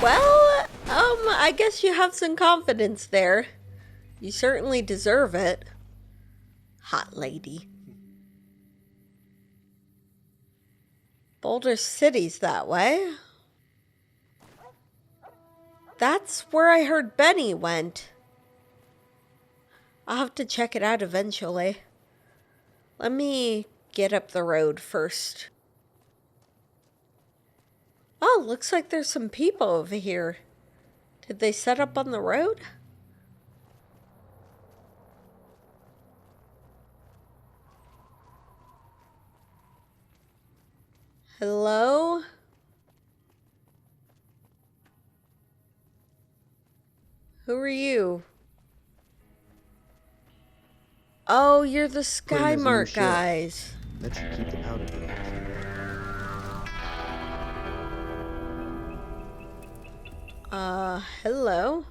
Well, I guess you have some confidence there. You certainly deserve it. Hot lady. Boulder City's that way. That's where I heard Benny went. I'll have to check it out eventually. Let me get up the road first. Oh, looks like there's some people over here. Did they set up on the road? Hello? Who are you? Oh, you're the Skymark guys. That should keep the powder going. Hello?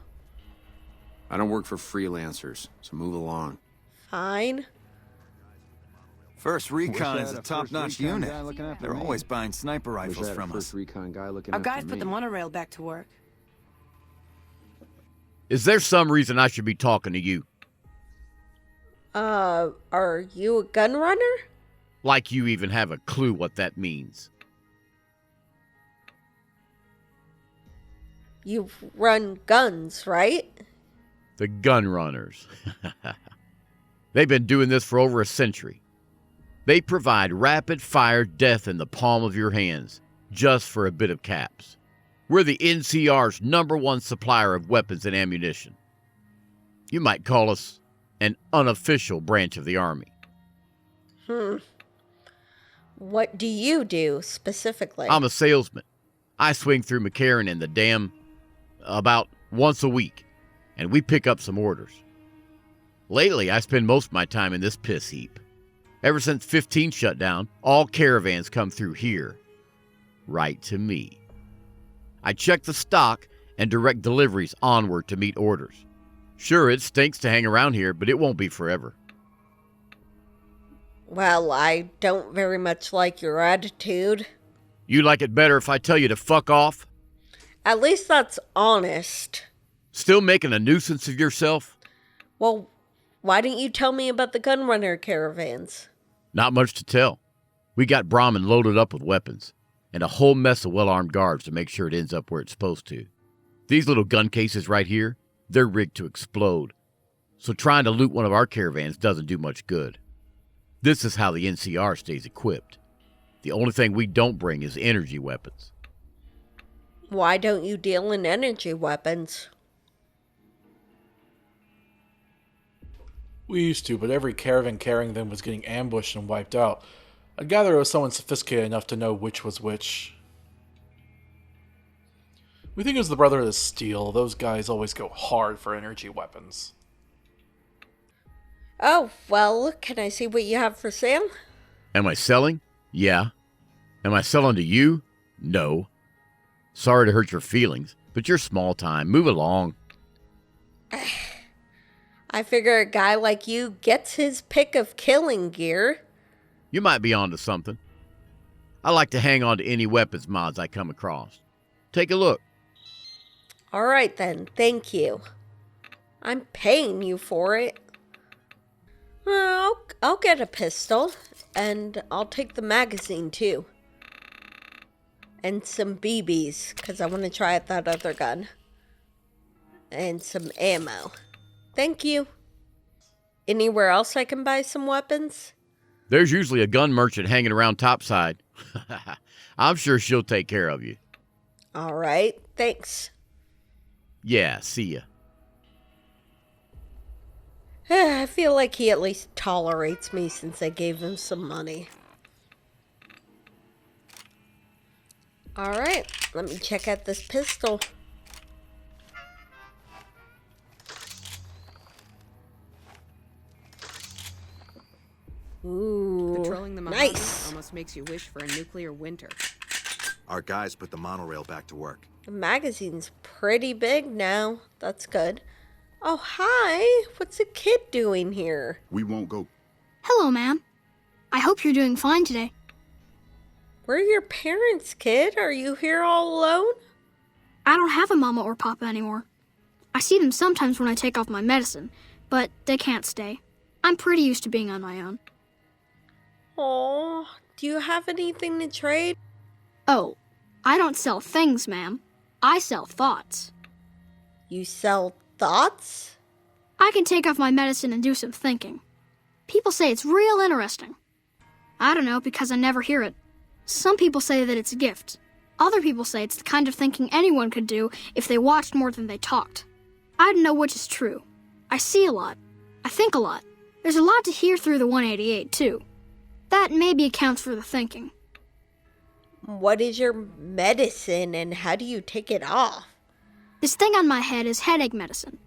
I don't work for freelancers, so move along. Fine. First Recon is a First top-notch recon unit. guy looking after They're me. always buying sniper rifles from First us. recon guy looking Our after guys put me. the monorail back to work. Is there some reason I should be talking to you? Are you a gun runner? Like you even have a clue what that means. You run guns, right? The gun runners. They've been doing this for over a century. They provide rapid-fire death in the palm of your hands, just for a bit of caps. We're the NCR's #1 supplier of weapons and ammunition. You might call us an unofficial branch of the Army. What do you do, specifically? I'm a salesman. I swing through McCarran and the Dam about once a week, and we pick up some orders. Lately, I spend most of my time in this piss heap. Ever since 15 shut down, all caravans come through here, right to me. I check the stock and direct deliveries onward to meet orders. Sure, it stinks to hang around here, but it won't be forever. Well, I don't very much like your attitude. You like it better if I tell you to fuck off? At least that's honest. Still making a nuisance of yourself? Well, why didn't you tell me about the gun runner caravans? Not much to tell. We got Brahmin loaded up with weapons, and a whole mess of well-armed guards to make sure it ends up where it's supposed to. These little gun cases right here, they're rigged to explode, so trying to loot one of our caravans doesn't do much good. This is how the NCR stays equipped. The only thing we don't bring is energy weapons. Why don't you deal in energy weapons? We used to, but every caravan carrying them was getting ambushed and wiped out. I gather it was someone sophisticated enough to know which was which. We think it was the Brotherhood of Steel. Those guys always go hard for energy weapons. Oh, well, can I see what you have for sale? Am I selling? Yeah. Am I selling to you? No. Sorry to hurt your feelings, but you're small time. Move along. I figure a guy like you gets his pick of killing gear. You might be onto something. I like to hang on to any weapons mods I come across. Take a look. All right then, thank you. I'm paying you for it. Well, I'll get a pistol, and I'll take the magazine too. And some BBs, because I want to try out that other gun. And some ammo. Thank you. Anywhere else I can buy some weapons? There's usually a gun merchant hanging around topside. I'm sure she'll take care of you. All right, thanks. Yeah, see ya. I feel like he at least tolerates me since I gave him some money. Alright, let me check out this pistol. Ooh, Patrolling the nice. almost makes you wish for a nuclear winter. Our guys put the monorail back to work. The magazine's pretty big now. That's good. Oh, hi. What's a kid doing here? We won't go. Hello, ma'am. I hope you're doing fine today. Where are your parents, kid? Are you here all alone? I don't have a mama or papa anymore. I see them sometimes when I take off my medicine, but they can't stay. I'm pretty used to being on my own. Oh, do you have anything to trade? Oh, I don't sell things, ma'am. I sell thoughts. You sell thoughts? I can take off my medicine and do some thinking. People say it's real interesting. I don't know, because I never hear it. Some people say that it's a gift. Other people say it's the kind of thinking anyone could do if they watched more than they talked. I don't know which is true. I see a lot. I think a lot. There's a lot to hear through the 188, too. That maybe accounts for the thinking. What is your medicine and how do you take it off? This thing on my head is headache medicine.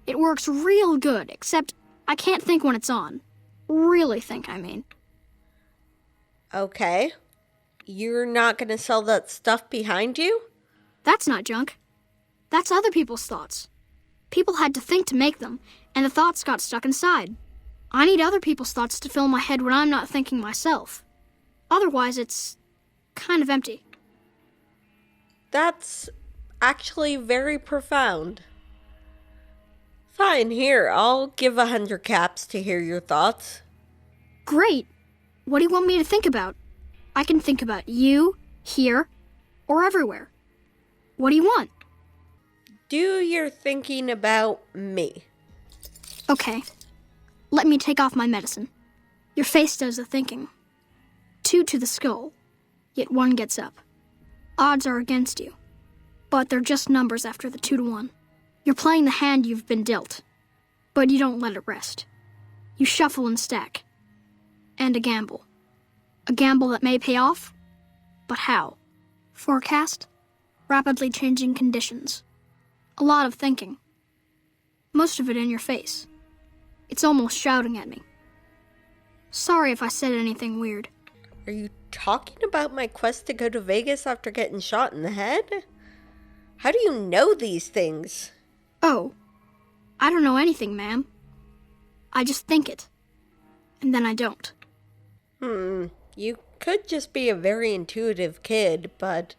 It works real good, except I can't think when it's on. Really think, I mean. Okay. You're not going to sell that stuff behind you? That's not junk. That's other people's thoughts. People had to think to make them, and the thoughts got stuck inside. I need other people's thoughts to fill my head when I'm not thinking myself. Otherwise, it's kind of empty. That's actually very profound. Fine, here, I'll give 100 caps to hear your thoughts. Great. What do you want me to think about? I can think about you, here, or everywhere. What do you want? Do your thinking about me. Okay. Let me take off my medicine. Your face does the thinking. 2 to the skull, yet 1 gets up. Odds are against you, but they're just numbers after the 2 to 1. You're playing the hand you've been dealt, but you don't let it rest. You shuffle and stack. And a gamble. A gamble that may pay off, but how? Forecast? Rapidly changing conditions. A lot of thinking. Most of it in your face. It's almost shouting at me. Sorry if I said anything weird. Are you talking about my quest to go to Vegas after getting shot in the head? How do you know these things? Oh, I don't know anything, ma'am. I just think it. And then I don't. You could just be a very intuitive kid, but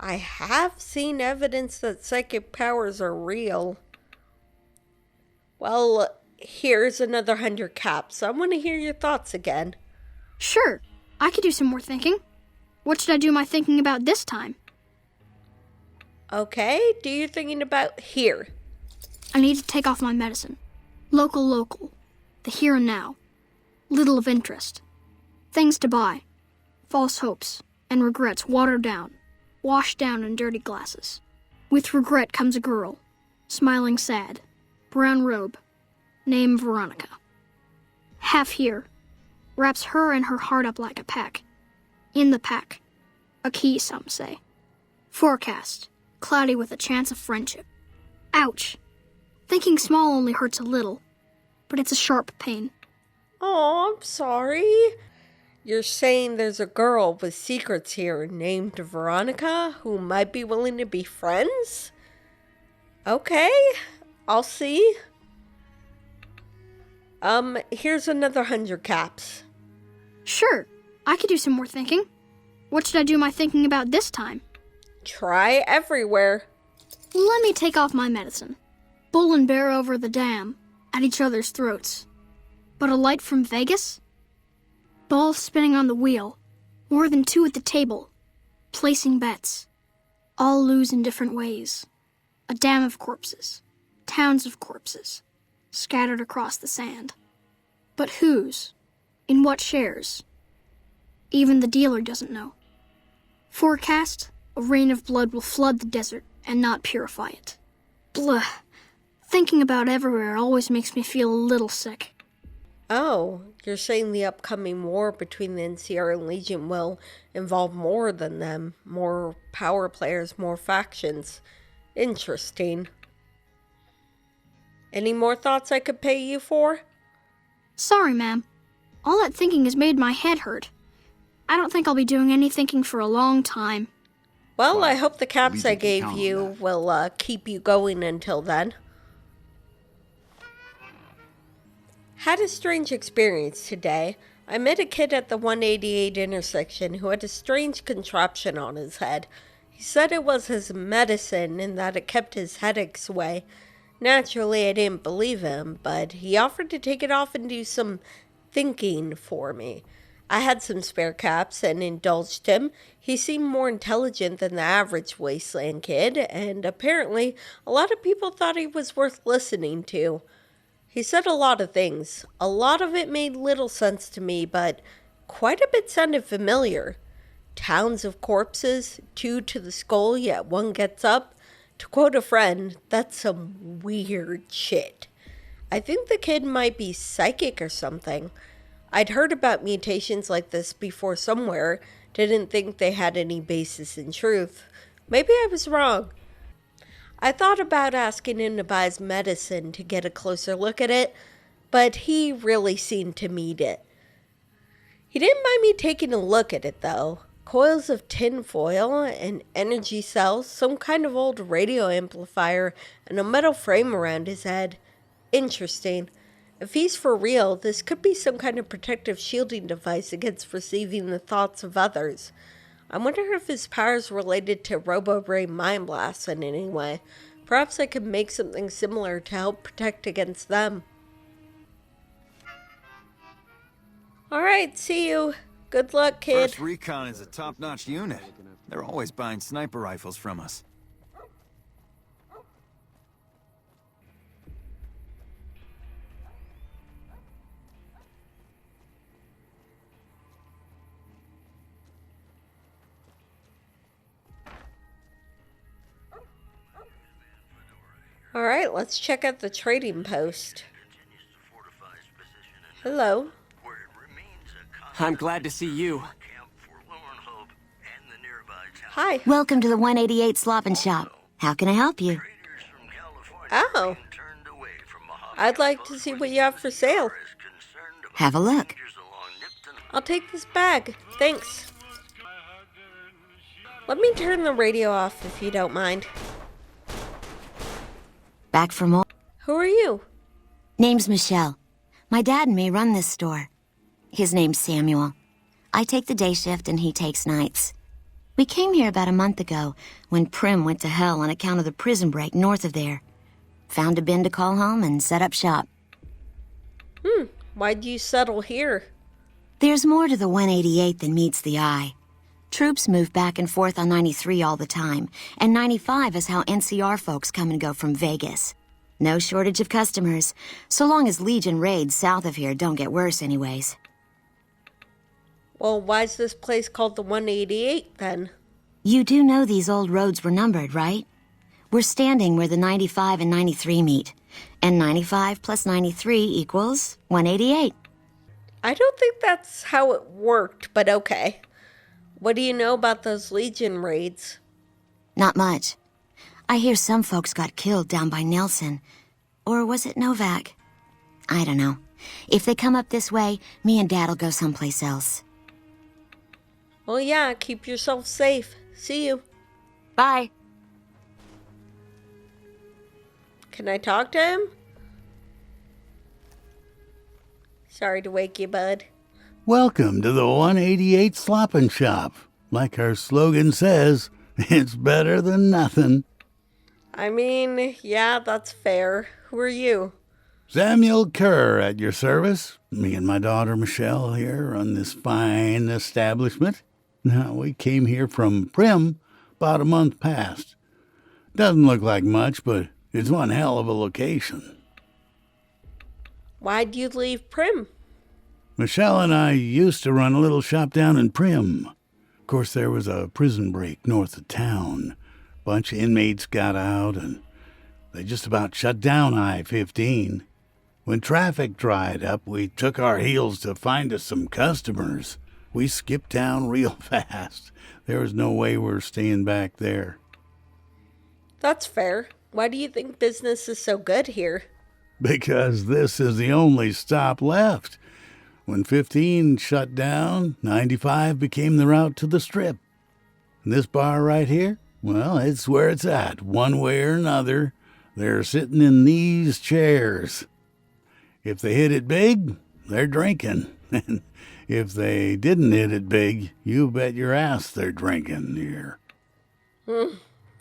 I have seen evidence that psychic powers are real. Well, here's another 100 caps. I want to hear your thoughts again. Sure, I could do some more thinking. What should I do my thinking about this time? Okay, do your thinking about here. I need to take off my medicine. Local. The here and now. Little of interest. Things to buy. False hopes and regrets watered down. Washed down in dirty glasses. With regret comes a girl. Smiling sad. Brown robe. Name Veronica. Half here. Wraps her and her heart up like a pack. In the pack. A key, some say. Forecast. Cloudy with a chance of friendship. Ouch. Thinking small only hurts a little, but it's a sharp pain. Oh, I'm sorry. You're saying there's a girl with secrets here named Veronica who might be willing to be friends? Okay, I'll see. Here's another 100 caps. Sure, I could do some more thinking. What should I do my thinking about this time? Try everywhere. Let me take off my medicine. Bull and bear over the dam, at each other's throats. But a light from Vegas? Balls spinning on the wheel, more than 2 at the table, placing bets. All lose in different ways. A dam of corpses, towns of corpses, scattered across the sand. But whose? In what shares? Even the dealer doesn't know. Forecast, a rain of blood will flood the desert and not purify it. Blah. Thinking about everywhere always makes me feel a little sick. Oh, you're saying the upcoming war between the NCR and Legion will involve more than them. More power players, more factions. Interesting. Any more thoughts I could pay you for? Sorry, ma'am. All that thinking has made my head hurt. I don't think I'll be doing any thinking for a long time. Well, I hope the caps we I can gave count on you that. will keep you going until then. Had a strange experience today. I met a kid at the 188 intersection who had a strange contraption on his head. He said it was his medicine and that it kept his headaches away. Naturally, I didn't believe him, but he offered to take it off and do some thinking for me. I had some spare caps and indulged him. He seemed more intelligent than the average wasteland kid, and apparently a lot of people thought he was worth listening to. He said a lot of things. A lot of it made little sense to me, but quite a bit sounded familiar. Towns of corpses, 2 to the skull, yet 1 gets up. To quote a friend, that's some weird shit. I think the kid might be psychic or something. I'd heard about mutations like this before somewhere, didn't think they had any basis in truth. Maybe I was wrong. I thought about asking him to buy his medicine to get a closer look at it, but he really seemed to need it. He didn't mind me taking a look at it, though. Coils of tin foil, an energy cell, some kind of old radio amplifier, and a metal frame around his head. Interesting. If he's for real, this could be some kind of protective shielding device against receiving the thoughts of others. I wonder if his power's related to robo-ray mind blasts in any way. Perhaps I could make something similar to help protect against them. Alright, see you. Good luck, kid. First Recon is a top-notch unit. They're always buying sniper rifles from us. Alright, let's check out the trading post. Hello. I'm glad to see you. Hi. Welcome to the 188 Slop and Shop. How can I help you? Oh. I'd like to see what you have for sale. Have a look. I'll take this bag. Thanks. Let me turn the radio off if you don't mind. Back for more? Who are you? Name's Michelle. My dad and me run this store. His name's Samuel. I take the day shift and he takes nights. We came here about a month ago when Prim went to hell on account of the prison break north of there. Found a bin to call home and set up shop. Why'd you settle here? There's more to the 188 than meets the eye. Troops move back and forth on 93 all the time, and 95 is how NCR folks come and go from Vegas. No shortage of customers, so long as Legion raids south of here don't get worse anyways. Well, why's this place called the 188 then? You do know these old roads were numbered, right? We're standing where the 95 and 93 meet, and 95 plus 93 equals 188. I don't think that's how it worked, but okay. What do you know about those Legion raids? Not much. I hear some folks got killed down by Nelson. Or was it Novak? I don't know. If they come up this way, me and Dad'll go someplace else. Well, yeah, keep yourself safe. See you. Bye. Can I talk to him? Sorry to wake you, bud. Welcome to the 188 Slop and Shop. Like our slogan says, it's better than nothing. I mean, yeah, that's fair. Who are you? Samuel Kerr at your service. Me and my daughter Michelle here run this fine establishment. Now, we came here from Prim about a month past. Doesn't look like much, but it's one hell of a location. Why'd you leave Prim? Michelle and I used to run a little shop down in Prim. Of course, there was a prison break north of town. Bunch of inmates got out, and they just about shut down I-15. When traffic dried up, we took our heels to find us some customers. We skipped town real fast. There was no way we're staying back there. That's fair. Why do you think business is so good here? Because this is the only stop left. When 15 shut down, 95 became the route to the Strip. And this bar right here, well, it's where it's at, one way or another. They're sitting in these chairs. If they hit it big, they're drinking. And if they didn't hit it big, you bet your ass they're drinking here.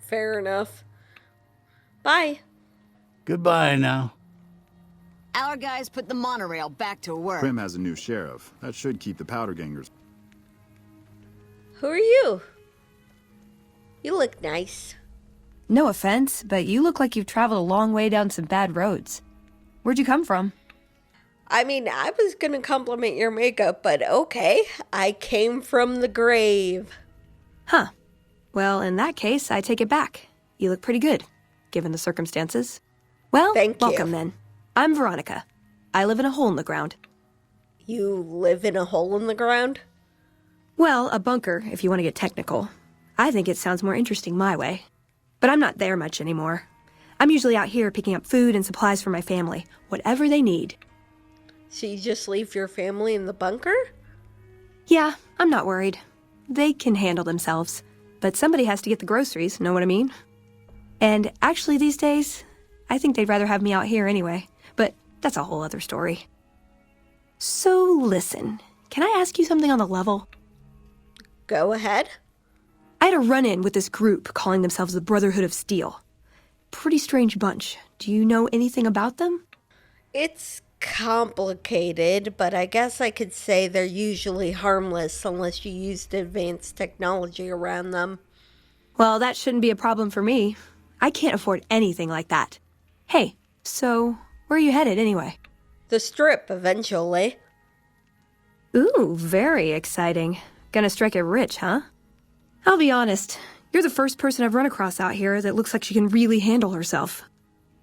Fair enough. Bye. Goodbye now. Our guys put the monorail back to work. Prim has a new sheriff. That should keep the powder gangers. Who are you? You look nice. No offense, but you look like you've traveled a long way down some bad roads. Where'd you come from? I mean, I was gonna compliment your makeup, but okay. I came from the grave. Huh. Well, in that case, I take it back. You look pretty good, given the circumstances. Well, welcome then. I'm Veronica. I live in a hole in the ground. You live in a hole in the ground? Well, a bunker, if you want to get technical. I think it sounds more interesting my way. But I'm not there much anymore. I'm usually out here picking up food and supplies for my family, whatever they need. So you just leave your family in the bunker? Yeah, I'm not worried. They can handle themselves. But somebody has to get the groceries, know what I mean? And actually these days, I think they'd rather have me out here anyway. But that's a whole other story. So listen, can I ask you something on the level? Go ahead. I had a run-in with this group calling themselves the Brotherhood of Steel. Pretty strange bunch. Do you know anything about them? It's complicated, but I guess I could say they're usually harmless unless you used advanced technology around them. Well, that shouldn't be a problem for me. I can't afford anything like that. Hey, so where are you headed anyway? The Strip, eventually. Ooh, very exciting. Gonna strike it rich, huh? I'll be honest, you're the first person I've run across out here that looks like she can really handle herself.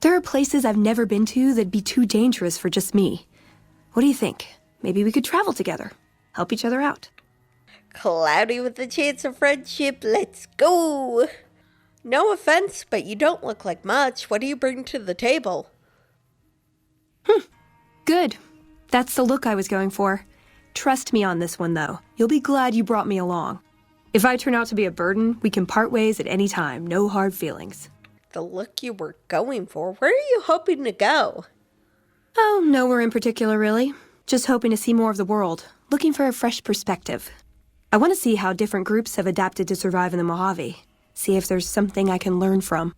There are places I've never been to that'd be too dangerous for just me. What do you think? Maybe we could travel together, help each other out. Cloudy with the chance of friendship, let's go! No offense, but you don't look like much. What do you bring to the table? Good. That's the look I was going for. Trust me on this one, though. You'll be glad you brought me along. If I turn out to be a burden, we can part ways at any time. No hard feelings. The look you were going for? Where are you hoping to go? Oh, nowhere in particular, really. Just hoping to see more of the world. Looking for a fresh perspective. I want to see how different groups have adapted to survive in the Mojave. See if there's something I can learn from.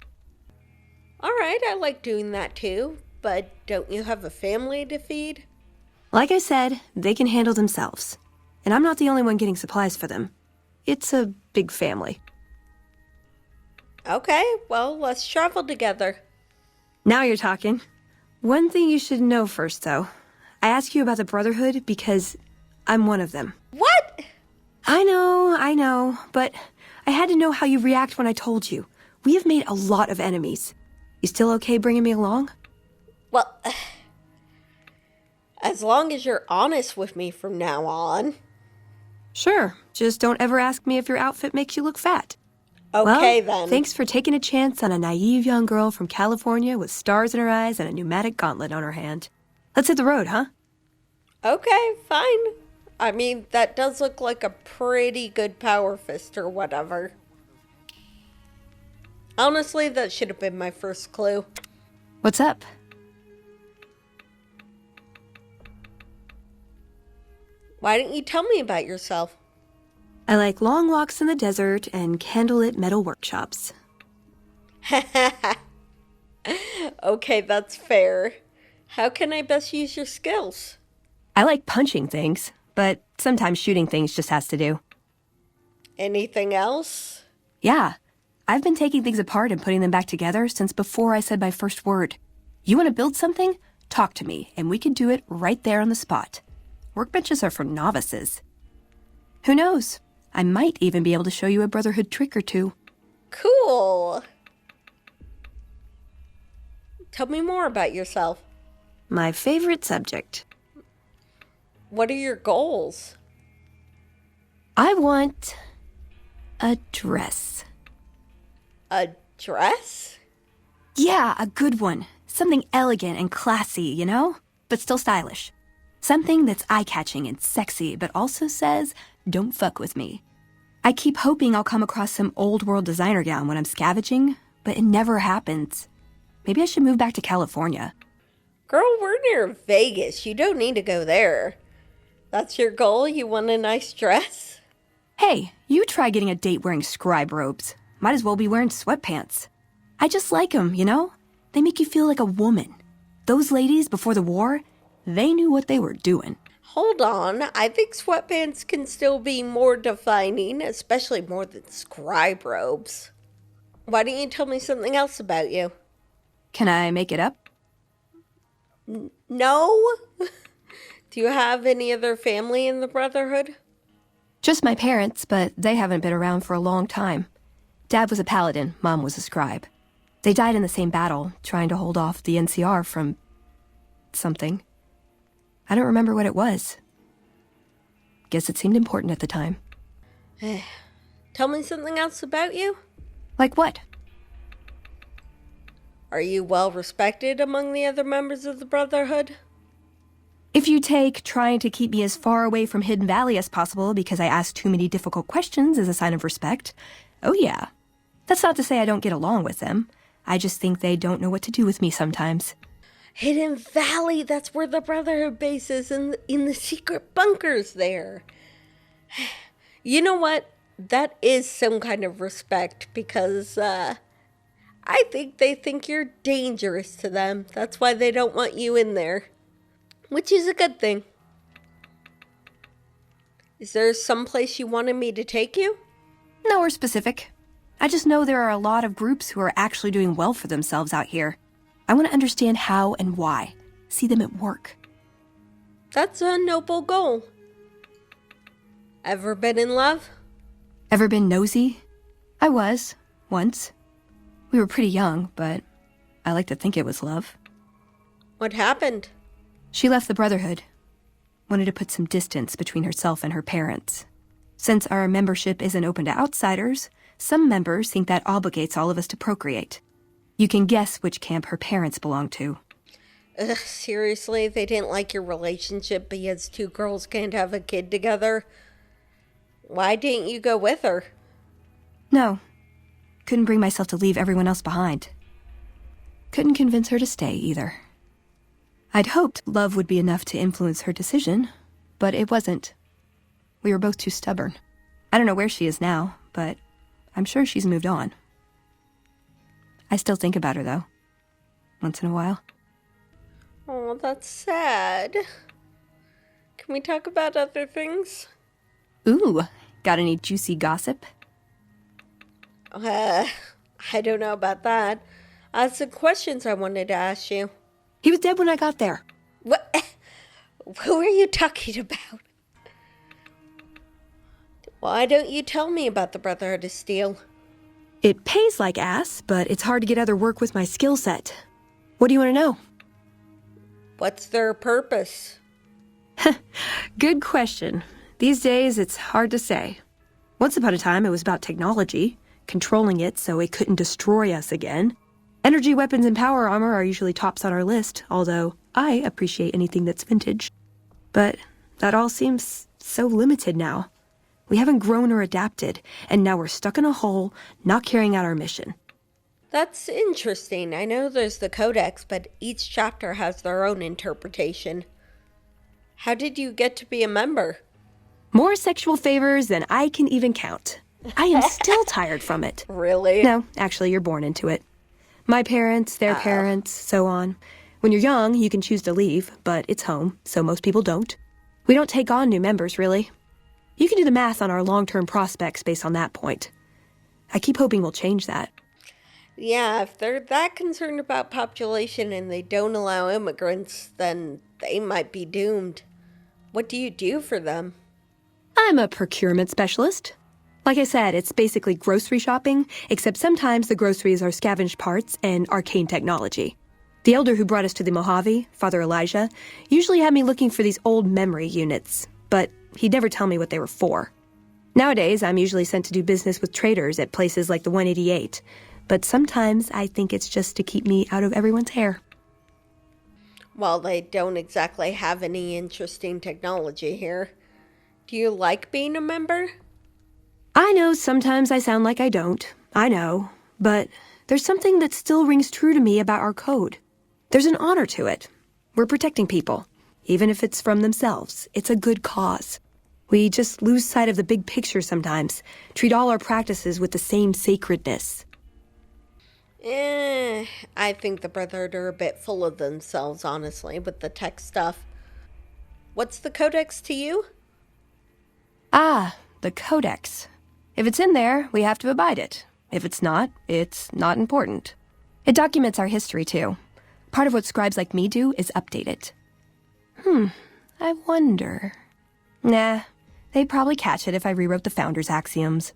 Alright, I like doing that too. But don't you have a family to feed? Like I said, they can handle themselves. And I'm not the only one getting supplies for them. It's a big family. Okay, well, let's travel together. Now you're talking. One thing you should know first, though. I ask you about the Brotherhood because I'm one of them. What? I know, but I had to know how you react when I told you. We have made a lot of enemies. You still okay bringing me along? Well, as long as you're honest with me from now on. Sure, just don't ever ask me if your outfit makes you look fat. Okay, well, then. Thanks for taking a chance on a naive young girl from California with stars in her eyes and a pneumatic gauntlet on her hand. Let's hit the road, huh? Okay, fine. I mean, that does look like a pretty good power fist or whatever. Honestly, that should have been my first clue. What's up? Why didn't you tell me about yourself? I like long walks in the desert and candlelit metal workshops. Okay, that's fair. How can I best use your skills? I like punching things, but sometimes shooting things just has to do. Anything else? Yeah, I've been taking things apart and putting them back together since before I said my first word. You want to build something? Talk to me, and we can do it right there on the spot. Workbenches are for novices. Who knows? I might even be able to show you a Brotherhood trick or two. Cool. Tell me more about yourself. My favorite subject. What are your goals? I want a dress. A dress? Yeah, a good one. Something elegant and classy, you know? But still stylish. Something that's eye-catching and sexy, but also says, don't fuck with me. I keep hoping I'll come across some old-world designer gown when I'm scavenging, but it never happens. Maybe I should move back to California. Girl, we're near Vegas. You don't need to go there. That's your goal? You want a nice dress? Hey, you try getting a date wearing scribe robes. Might as well be wearing sweatpants. I just like them, you know? They make you feel like a woman. Those ladies, before the war, they knew what they were doing. Hold on, I think sweatpants can still be more defining, especially more than scribe robes. Why don't you tell me something else about you? Can I make it up? No? Do you have any other family in the Brotherhood? Just my parents, but they haven't been around for a long time. Dad was a paladin, Mom was a scribe. They died in the same battle, trying to hold off the NCR from something. I don't remember what it was. Guess it seemed important at the time. Tell me something else about you? Like what? Are you well respected among the other members of the Brotherhood? If you take trying to keep me as far away from Hidden Valley as possible because I ask too many difficult questions as a sign of respect, oh yeah. That's not to say I don't get along with them. I just think they don't know what to do with me sometimes. Hidden Valley, that's where the Brotherhood base is, in the secret bunkers there. You know what? That is some kind of respect, because I think they think you're dangerous to them. That's why they don't want you in there, which is a good thing. Is there some place you wanted me to take you? Nowhere specific. I just know there are a lot of groups who are actually doing well for themselves out here. I want to understand how and why. See them at work. That's a noble goal. Ever been in love? Ever been nosy? I was, once. We were pretty young, but I like to think it was love. What happened? She left the Brotherhood. Wanted to put some distance between herself and her parents. Since our membership isn't open to outsiders, some members think that obligates all of us to procreate. You can guess which camp her parents belong to. Ugh, seriously, they didn't like your relationship because two girls can't have a kid together? Why didn't you go with her? No. Couldn't bring myself to leave everyone else behind. Couldn't convince her to stay, either. I'd hoped love would be enough to influence her decision, but it wasn't. We were both too stubborn. I don't know where she is now, but I'm sure she's moved on. I still think about her, though. Once in a while. Oh, that's sad. Can we talk about other things? Ooh, got any juicy gossip? I don't know about that. Some questions I wanted to ask you. He was dead when I got there. What? Who are you talking about? Why don't you tell me about the Brotherhood of Steel? It pays like ass, but it's hard to get other work with my skill set. What do you want to know? What's their purpose? Good question. These days, it's hard to say. Once upon a time, it was about technology, controlling it so it couldn't destroy us again. Energy weapons and power armor are usually tops on our list, although I appreciate anything that's vintage. But that all seems so limited now. We haven't grown or adapted, and now we're stuck in a hole, not carrying out our mission. That's interesting. I know there's the Codex, but each chapter has their own interpretation. How did you get to be a member? More sexual favors than I can even count. I am still tired from it. Really? No, actually, you're born into it. My parents, their parents, so on. When you're young, you can choose to leave, but it's home, so most people don't. We don't take on new members, really. You can do the math on our long-term prospects based on that point. I keep hoping we'll change that. Yeah, if they're that concerned about population and they don't allow immigrants, then they might be doomed. What do you do for them? I'm a procurement specialist. Like I said, it's basically grocery shopping, except sometimes the groceries are scavenged parts and arcane technology. The elder who brought us to the Mojave, Father Elijah, usually had me looking for these old memory units, but he'd never tell me what they were for. Nowadays, I'm usually sent to do business with traders at places like the 188, but sometimes I think it's just to keep me out of everyone's hair. Well, they don't exactly have any interesting technology here. Do you like being a member? I know sometimes I sound like I don't. I know. But there's something that still rings true to me about our code. There's an honor to it. We're protecting people. Even if it's from themselves, it's a good cause. We just lose sight of the big picture sometimes, treat all our practices with the same sacredness. I think the Brotherhood are a bit full of themselves, honestly, with the tech stuff. What's the Codex to you? Ah, the Codex. If it's in there, we have to abide it. If it's not important. It documents our history, too. Part of what scribes like me do is update it. I wonder... Nah, they'd probably catch it if I rewrote the Founder's Axioms.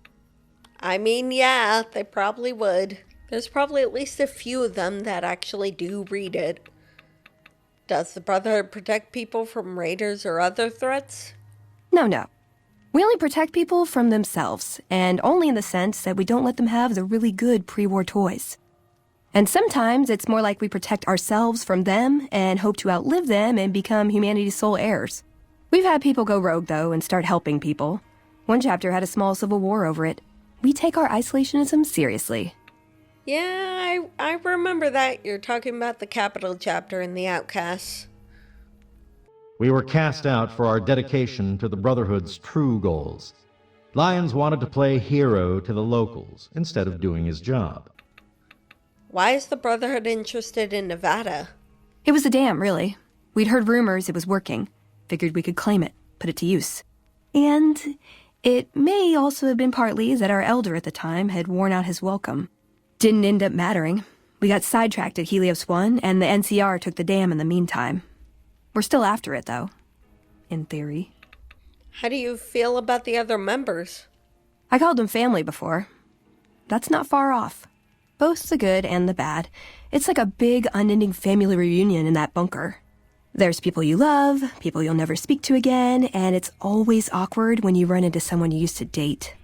I mean, yeah, they probably would. There's probably at least a few of them that actually do read it. Does the Brotherhood protect people from raiders or other threats? No. We only protect people from themselves, and only in the sense that we don't let them have the really good pre-war toys. And sometimes it's more like we protect ourselves from them and hope to outlive them and become humanity's sole heirs. We've had people go rogue, though, and start helping people. One chapter had a small civil war over it. We take our isolationism seriously. Yeah, I remember that. You're talking about the Capital chapter in the Outcasts. We were cast out for our dedication to the Brotherhood's true goals. Lyons wanted to play hero to the locals instead of doing his job. Why is the Brotherhood interested in Nevada? It was a dam, really. We'd heard rumors it was working. Figured we could claim it, put it to use. And it may also have been partly that our elder at the time had worn out his welcome. Didn't end up mattering. We got sidetracked at Helios 1, and the NCR took the dam in the meantime. We're still after it, though. In theory. How do you feel about the other members? I called them family before. That's not far off. Both the good and the bad. It's like a big, unending family reunion in that bunker. There's people you love, people you'll never speak to again, and it's always awkward when you run into someone you used to date.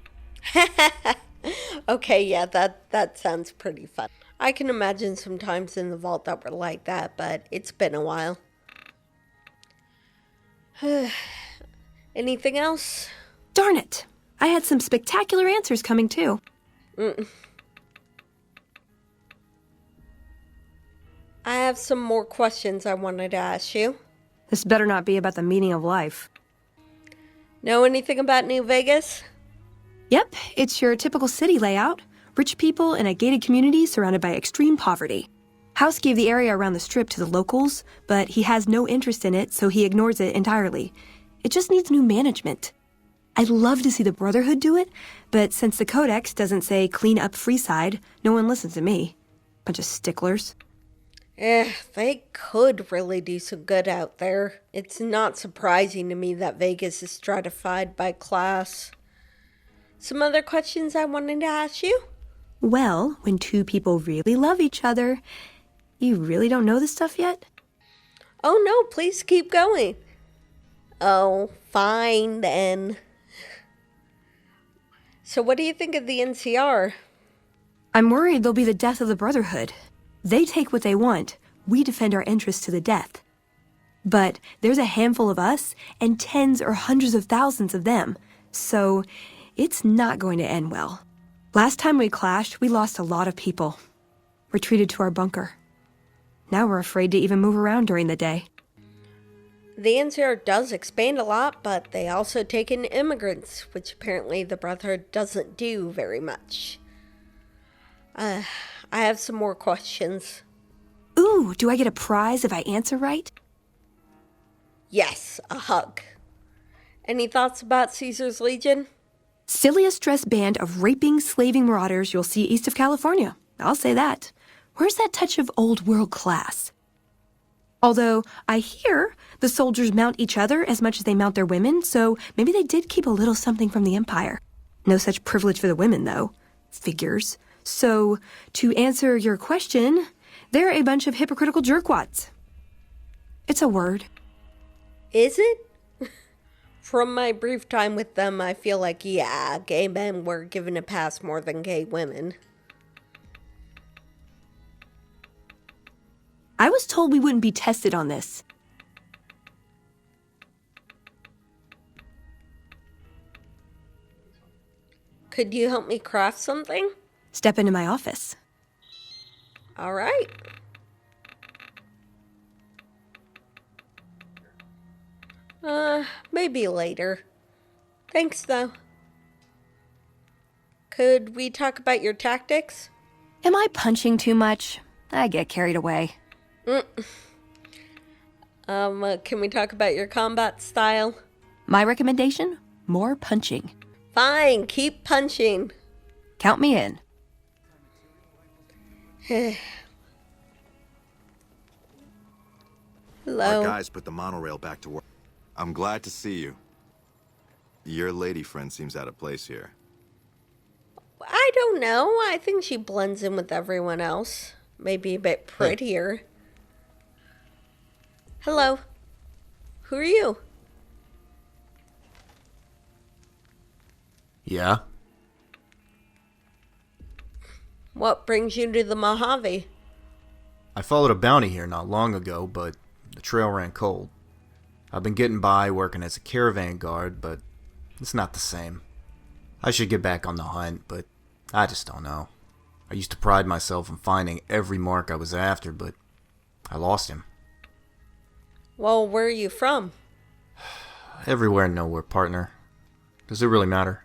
Okay, yeah, that sounds pretty fun. I can imagine some times in the vault that were like that, but it's been a while. Anything else? Darn it! I had some spectacular answers coming, too. I have some more questions I wanted to ask you. This better not be about the meaning of life. Know anything about New Vegas? Yep, it's your typical city layout. Rich people in a gated community surrounded by extreme poverty. House gave the area around the strip to the locals, but he has no interest in it, so he ignores it entirely. It just needs new management. I'd love to see the Brotherhood do it, but since the Codex doesn't say clean up Freeside, no one listens to me. Bunch of sticklers. They could really do some good out there. It's not surprising to me that Vegas is stratified by class. Some other questions I wanted to ask you? Well, when two people really love each other, you really don't know this stuff yet? Oh no, please keep going. Oh, fine then. So what do you think of the NCR? I'm worried they'll be the death of the Brotherhood. They take what they want. We defend our interests to the death. But there's a handful of us and tens or hundreds of thousands of them. So it's not going to end well. Last time we clashed, we lost a lot of people. Retreated to our bunker. Now we're afraid to even move around during the day. The NCR does expand a lot, but they also take in immigrants, which apparently the Brotherhood doesn't do very much. I have some more questions. Ooh, do I get a prize if I answer right? Yes, a hug. Any thoughts about Caesar's Legion? Silliest dressed band of raping, slaving marauders you'll see east of California. I'll say that. Where's that touch of old world class? Although, I hear the soldiers mount each other as much as they mount their women, so maybe they did keep a little something from the Empire. No such privilege for the women, though. Figures. So, to answer your question, they're a bunch of hypocritical jerkwads. It's a word. Is it? From my brief time with them, I feel like, yeah, gay men were given a pass more than gay women. I was told we wouldn't be tested on this. Could you help me craft something? Step into my office. All right. Maybe later. Thanks, though. Could we talk about your tactics? Am I punching too much? I get carried away. Can we talk about your combat style? My recommendation? More punching. Fine, keep punching. Count me in. Hello. Our guys put the monorail back to work. I'm glad to see you. Your lady friend seems out of place here. I don't know. I think she blends in with everyone else. Maybe a bit prettier. Hello. Who are you? Yeah? What brings you to the Mojave? I followed a bounty here not long ago, but the trail ran cold. I've been getting by working as a caravan guard, but it's not the same. I should get back on the hunt, but I just don't know. I used to pride myself in finding every mark I was after, but I lost him. Well, where are you from? Everywhere and nowhere, partner. Does it really matter?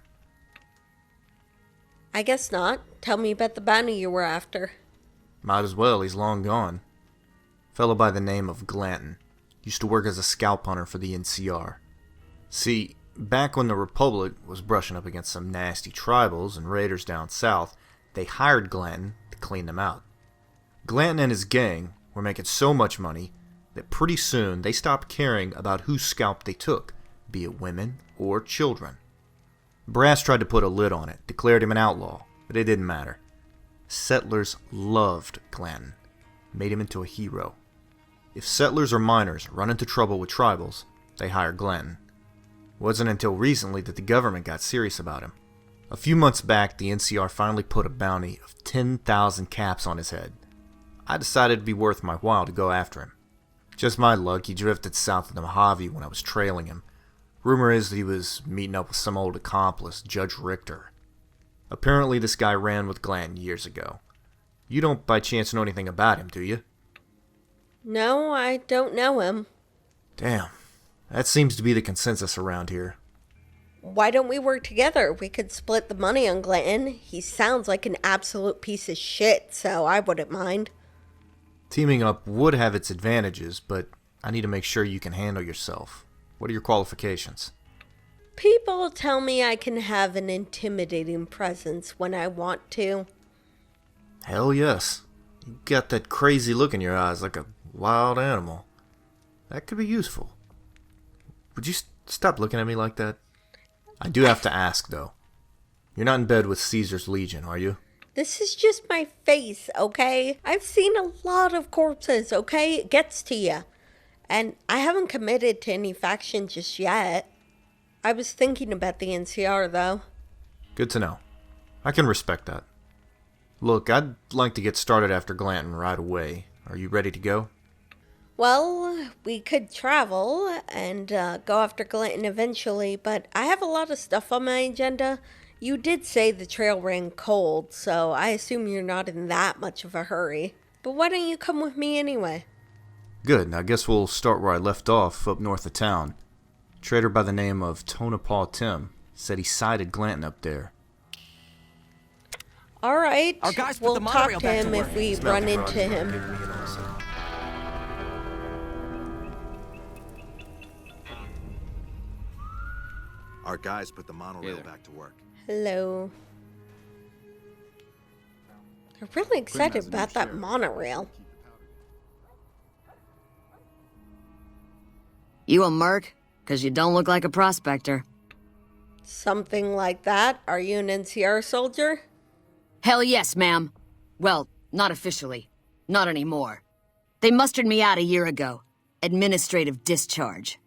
I guess not. Tell me about the bounty you were after. Might as well, he's long gone. Fellow by the name of Glanton. Used to work as a scalp hunter for the NCR. See, back when the Republic was brushing up against some nasty tribals and raiders down south, they hired Glanton to clean them out. Glanton and his gang were making so much money that pretty soon they stopped caring about whose scalp they took, be it women or children. Brass tried to put a lid on it, declared him an outlaw, but it didn't matter. Settlers loved Glanton, made him into a hero. If settlers or miners run into trouble with tribals, they hire Glanton. It wasn't until recently that the government got serious about him. A few months back, the NCR finally put a bounty of 10,000 caps on his head. I decided it'd be worth my while to go after him. Just my luck, he drifted south of the Mojave when I was trailing him. Rumor is that he was meeting up with some old accomplice, Judge Richter. Apparently this guy ran with Glanton years ago. You don't by chance know anything about him, do you? No, I don't know him. Damn. That seems to be the consensus around here. Why don't we work together? We could split the money on Glanton. He sounds like an absolute piece of shit, so I wouldn't mind. Teaming up would have its advantages, but I need to make sure you can handle yourself. What are your qualifications? People tell me I can have an intimidating presence when I want to. Hell yes. You got that crazy look in your eyes like a wild animal. That could be useful. Would you stop looking at me like that? I do have to ask, though. You're not in bed with Caesar's Legion, are you? This is just my face, okay? I've seen a lot of corpses, okay? It gets to you. And I haven't committed to any faction just yet. I was thinking about the NCR, though. Good to know. I can respect that. Look, I'd like to get started after Glanton right away. Are you ready to go? Well, we could travel and go after Glanton eventually, but I have a lot of stuff on my agenda. You did say the trail ran cold, so I assume you're not in that much of a hurry. But why don't you come with me anyway? Good, I guess we'll start where I left off, up north of town. A trader by the name of Tonopah Tim said he sighted Glanton up there. Alright, Our guys put we'll the talk monorail to back to him if work. we run into him. Our guys put the monorail back to work. Hello. I'm really excited about that monorail. You a merc? 'Cause you don't look like a prospector. Something like that. Are you an NCR soldier? Hell yes, ma'am. Well, not officially. Not anymore. They mustered me out a year ago. Administrative discharge.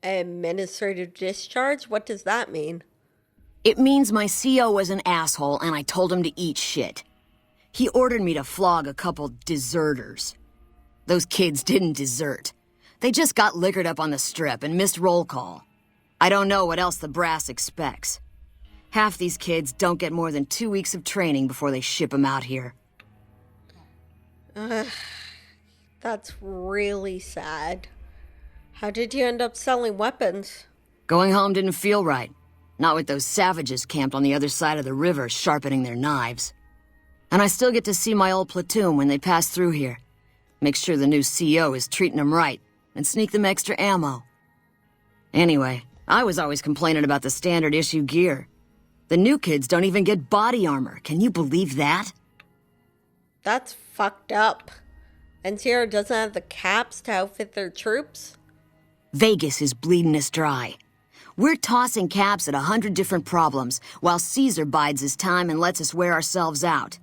Administrative discharge? What does that mean? It means my CO was an asshole and I told him to eat shit. He ordered me to flog a couple deserters. Those kids didn't desert. They just got liquored up on the strip and missed roll call. I don't know what else the brass expects. Half these kids don't get more than 2 weeks of training before they ship them out here. That's really sad. How did you end up selling weapons? Going home didn't feel right. Not with those savages camped on the other side of the river sharpening their knives. And I still get to see my old platoon when they pass through here. Make sure the new CO is treating them right, and sneak them extra ammo. Anyway, I was always complaining about the standard issue gear. The new kids don't even get body armor. Can you believe that? That's fucked up. And Sierra doesn't have the caps to outfit their troops? Vegas is bleeding us dry. We're tossing caps at 100 different problems, while Caesar bides his time and lets us wear ourselves out.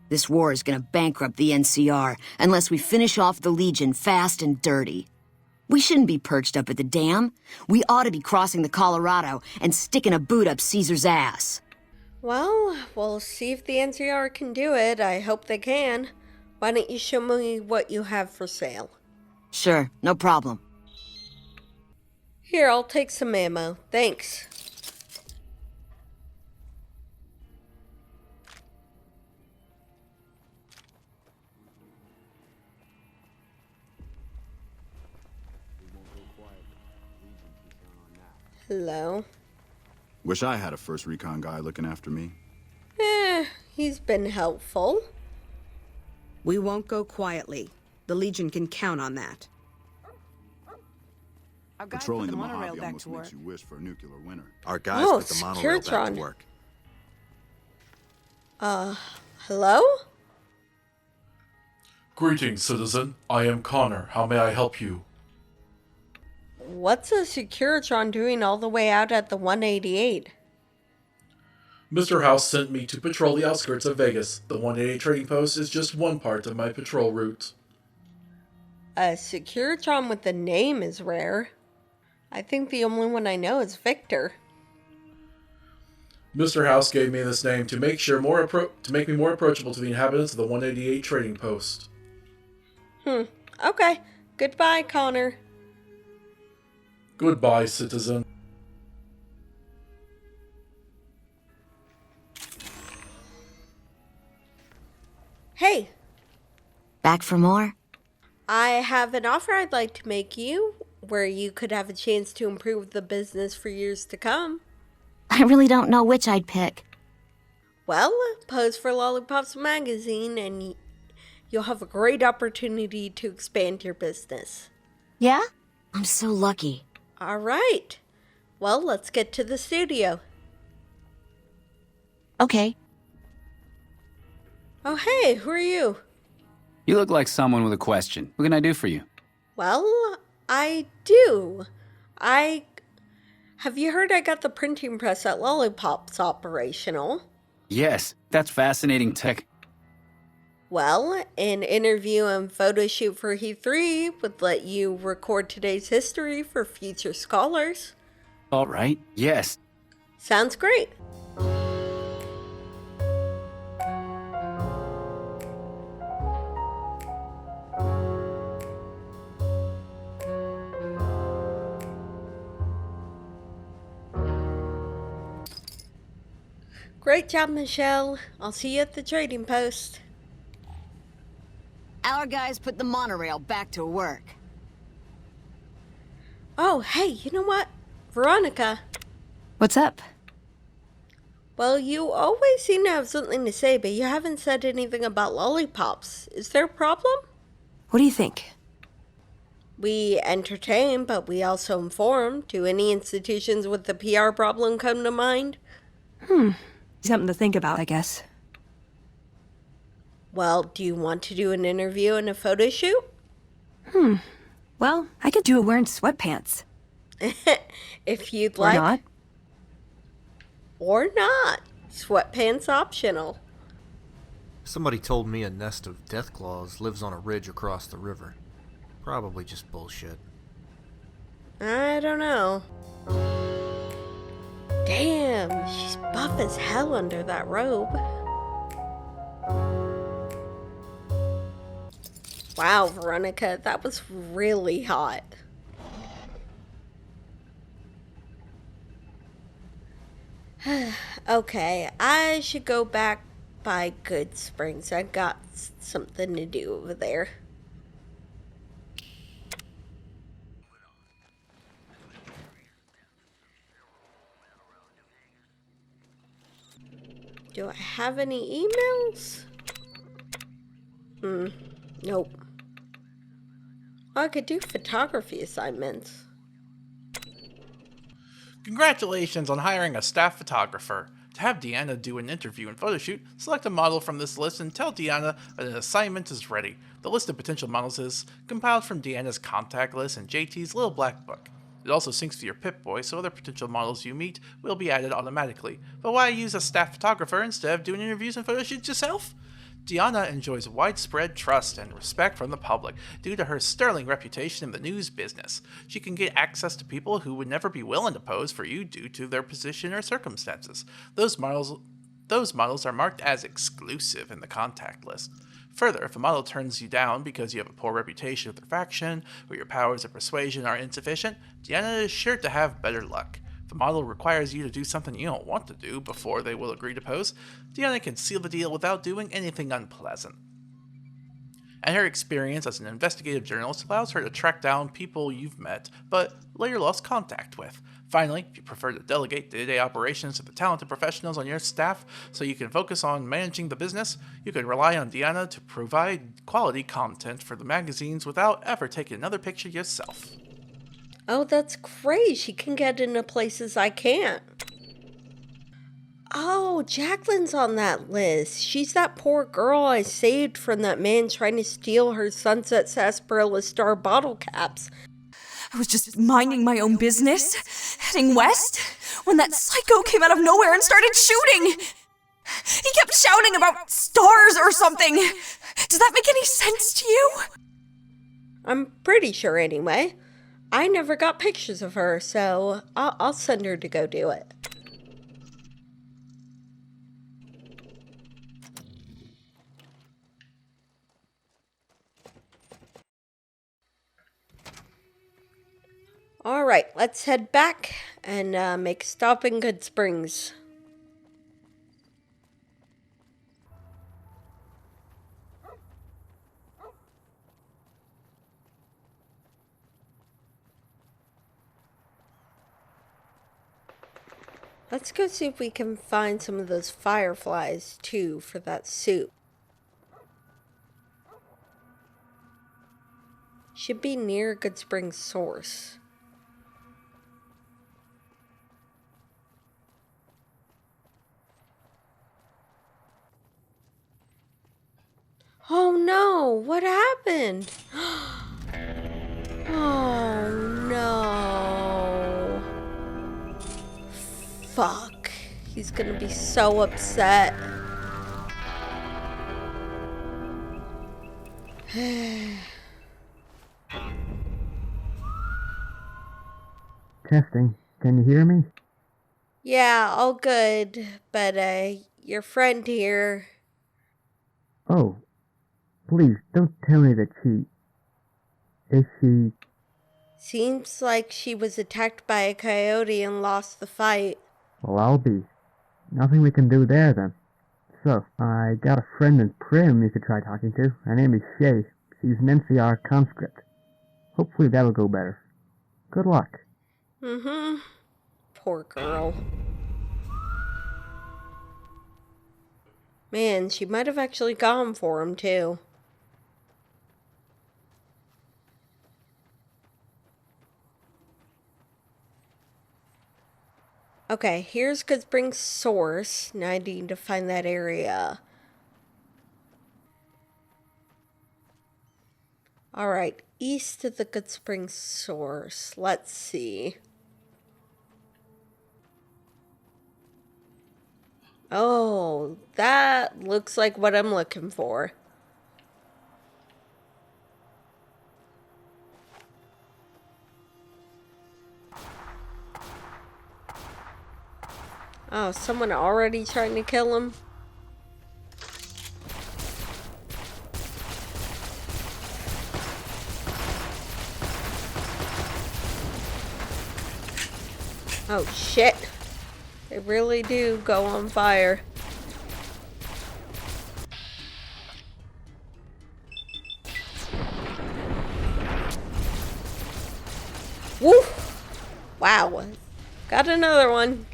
This war is gonna bankrupt the NCR unless we finish off the Legion fast and dirty. We shouldn't be perched up at the dam. We ought to be crossing the Colorado and sticking a boot up Caesar's ass. Well, we'll see if the NCR can do it. I hope they can. Why don't you show me what you have for sale? Sure, no problem. Here, I'll take some ammo. Thanks. Hello. Wish I had a first recon guy looking after me. He's been helpful. We won't go quietly. The Legion can count on that. Patrolling the Mojave almost makes you wish for a nuclear winter. Our guys put the monorail back to work. Hello? Greetings, citizen. I am Connor. How may I help you? What's a Securitron doing all the way out at the 188? Mr. House sent me to patrol the outskirts of Vegas. The 188 trading post is just one part of my patrol route. A Securitron with the name is rare. I think the only one I know is Victor. Mr. House gave me this name to make me more approachable to the inhabitants of the 188 trading post. Okay. Goodbye, Connor. Goodbye, citizen. Hey. Back for more? I have an offer I'd like to make you, where you could have a chance to improve the business for years to come. I really don't know which I'd pick. Well, pose for Lollipops magazine and you'll have a great opportunity to expand your business. Yeah? I'm so lucky. All right. Well, let's get to the studio. Okay. Oh, hey, who are you? You look like someone with a question. What can I do for you? Well, I do. Have you heard I got the printing press at Lollipops operational? Yes, that's fascinating tech. Well, an interview and photo shoot for E3 would let you record today's history for future scholars. All right, yes. Sounds great. Great job, Michelle. I'll see you at the trading post. Our guys put the monorail back to work. Oh, hey, you know what? Veronica. What's up? Well, you always seem to have something to say, but you haven't said anything about lollipops. Is there a problem? What do you think? We entertain, but we also inform. Do any institutions with the PR problem come to mind? Something to think about, I guess. Well, do you want to do an interview and a photo shoot? Well, I could do it wearing sweatpants. If you'd Or like. not. Or not. Sweatpants optional. Somebody told me a nest of deathclaws lives on a ridge across the river. Probably just bullshit. I don't know. Damn, she's buff as hell under that robe. Wow, Veronica, that was really hot. Okay, I should go back by Good Springs. I got something to do over there. Do I have any emails? Nope. I could do photography assignments. Congratulations on hiring a staff photographer. To have Deanna do an interview and photo shoot, select a model from this list and tell Deanna that an assignment is ready. The list of potential models is compiled from Deanna's contact list and JT's little black book. It also syncs to your Pip-Boy, so other potential models you meet will be added automatically. But why use a staff photographer instead of doing interviews and photo shoots yourself? Deanna enjoys widespread trust and respect from the public due to her sterling reputation in the news business. She can get access to people who would never be willing to pose for you due to their position or circumstances. Those models are marked as exclusive in the contact list. Further, if a model turns you down because you have a poor reputation with their faction, or your powers of persuasion are insufficient, Deanna is sure to have better luck. If a model requires you to do something you don't want to do before they will agree to pose, Deanna can seal the deal without doing anything unpleasant. And her experience as an investigative journalist allows her to track down people you've met, but later lost contact with. Finally, if you prefer to delegate day-to-day operations to the talented professionals on your staff so you can focus on managing the business, you can rely on Deanna to provide quality content for the magazines without ever taking another picture yourself. Oh, that's great. She can get into places I can't. Oh, Jacqueline's on that list. She's that poor girl I saved from that man trying to steal her Sunset Sarsaparilla Star bottle caps. I was just minding my own business, heading west, when that psycho came out of nowhere and started shooting. He kept shouting about stars or something. Does that make any sense to you? I'm pretty sure anyway. I never got pictures of her, so I'll send her to go do it. Alright, let's head back and make a stop in Good Springs. Let's go see if we can find some of those fireflies, too, for that soup. Should be near Good Springs source. Oh no, what happened? Oh no. Fuck. He's gonna be so upset. Testing. Can you hear me? Yeah, all good. But, your friend here. Oh. Please, don't tell me that Is she... Seems like she was attacked by a coyote and lost the fight. Well, I'll be. Nothing we can do there, then. So, I got a friend in Prim you could try talking to. Her name is Shay. She's an NCR conscript. Hopefully that'll go better. Good luck. Mm-hmm. Poor girl. Man, she might have actually gone for him, too. Okay, here's Good Springs source. Now I need to find that area. Alright, east of the Good Springs source. Let's see. Oh, that looks like what I'm looking for. Oh, someone already trying to kill him? Oh, shit. They really do go on fire. Woo! Wow. Got another one.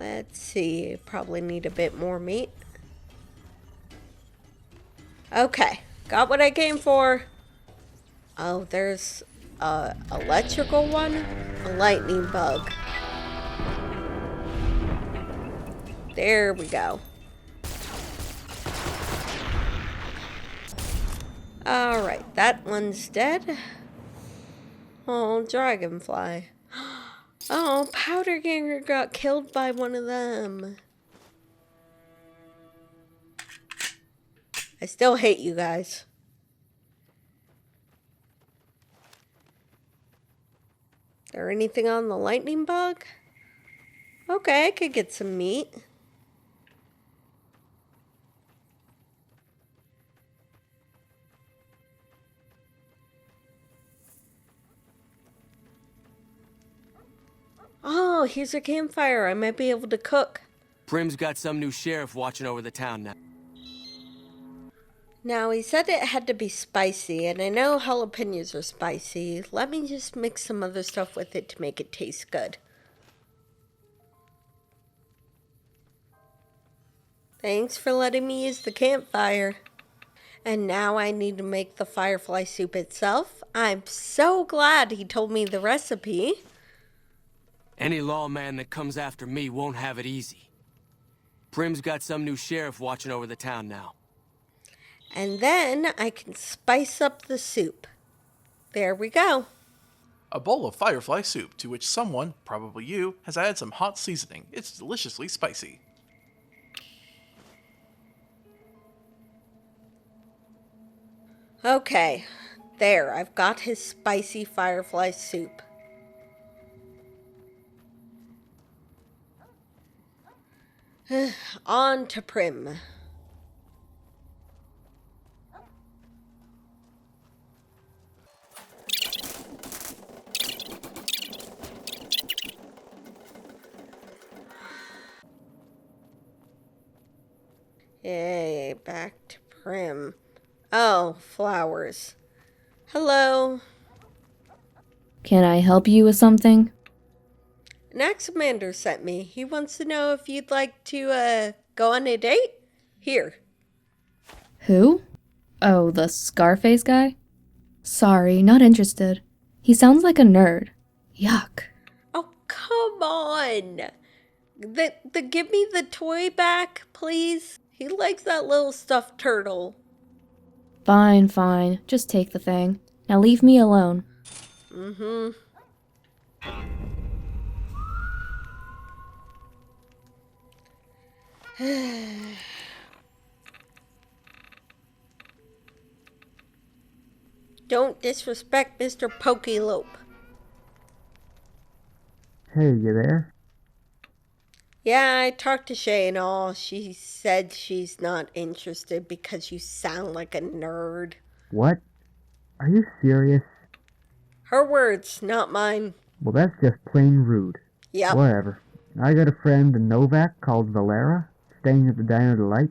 Let's see. Probably need a bit more meat. Okay. Got what I came for. Oh, there's a electrical one. A lightning bug. There we go. Alright, that one's dead. Oh, dragonfly. Oh, Powder Ganger got killed by one of them. I still hate you guys. Is there anything on the lightning bug? Okay, I could get some meat. Oh, here's a campfire. I might be able to cook. Prim's got some new sheriff watching over the town now. Now, he said it had to be spicy, and I know jalapenos are spicy. Let me just mix some other stuff with it to make it taste good. Thanks for letting me use the campfire. And now I need to make the firefly soup itself. I'm so glad he told me the recipe. Any lawman that comes after me won't have it easy. Prim's got some new sheriff watching over the town now. And then I can spice up the soup. There we go. A bowl of firefly soup to which someone, probably you, has added some hot seasoning. It's deliciously spicy. Okay, there, I've got his spicy firefly soup. On to Prim. Yay, back to Prim. Oh, flowers. Hello. Can I help you with something? Naxamander sent me. He wants to know if you'd like to, go on a date? Here. Who? Oh, the Scarface guy? Sorry, not interested. He sounds like a nerd. Yuck. Oh, come on. Give me the toy back, please. He likes that little stuffed turtle. Fine, fine. Just take the thing. Now leave me alone. Mm-hmm. Don't disrespect Mr. Pokelope. Hey, you there? Yeah, I talked to Shay and all. She said she's not interested because you sound like a nerd. What? Are you serious? Her words, not mine. Well, that's just plain rude. Yep. Whatever. I got a friend in Novak called Valera, staying at the Diner Delight.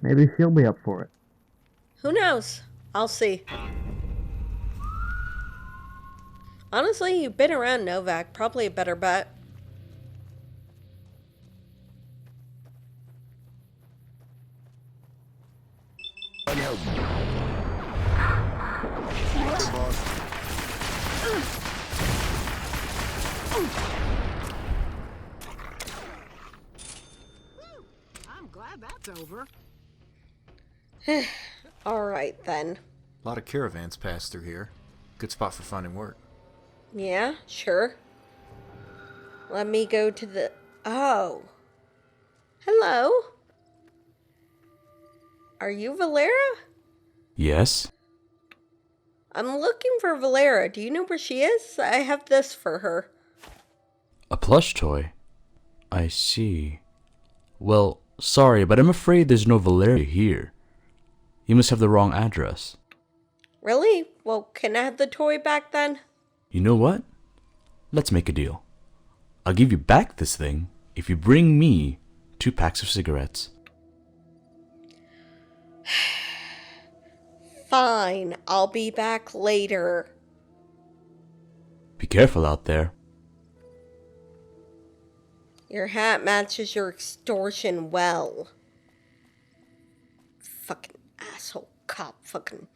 Maybe she'll be up for it. Who knows? I'll see. Honestly, you've been around Novak. Probably a better bet. I'm glad that's over. Alright then. A lot of caravans pass through here. Good spot for finding work. Yeah, sure. Let me go to the... Oh. Hello? Are you Valera? Yes? I'm looking for Valera. Do you know where she is? I have this for her. A plush toy? I see. Well, sorry, but I'm afraid there's no Valeria here. You must have the wrong address. Really? Well, can I have the toy back then? You know what? Let's make a deal. I'll give you back this thing if you bring me 2 packs of cigarettes. Fine, I'll be back later. Be careful out there. Your hat matches your extortion well. Fucking asshole cop. Fucking.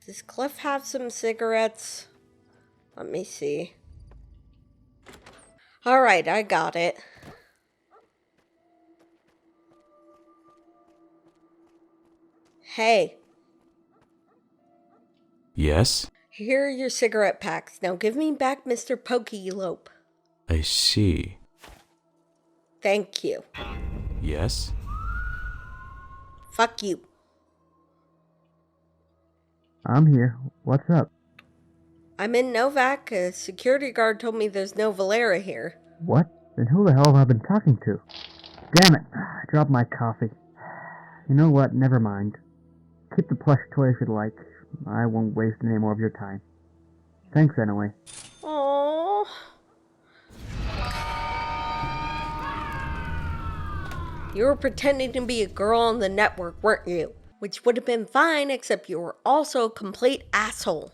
Does Cliff have some cigarettes? Let me see. Alright, I got it. Hey. Yes? Here are your cigarette packs. Now give me back Mr. Pokey-Elope. I see. Thank you. Yes? Fuck you. I'm here. What's up? I'm in Novak. A security guard told me there's no Valera here. What? Then who the hell have I been talking to? Damn it. I dropped my coffee. You know what? Never mind. Keep the plush toy if you'd like. I won't waste any more of your time. Thanks anyway. Aww. You were pretending to be a girl on the network, weren't you? Which would have been fine, except you were also a complete asshole.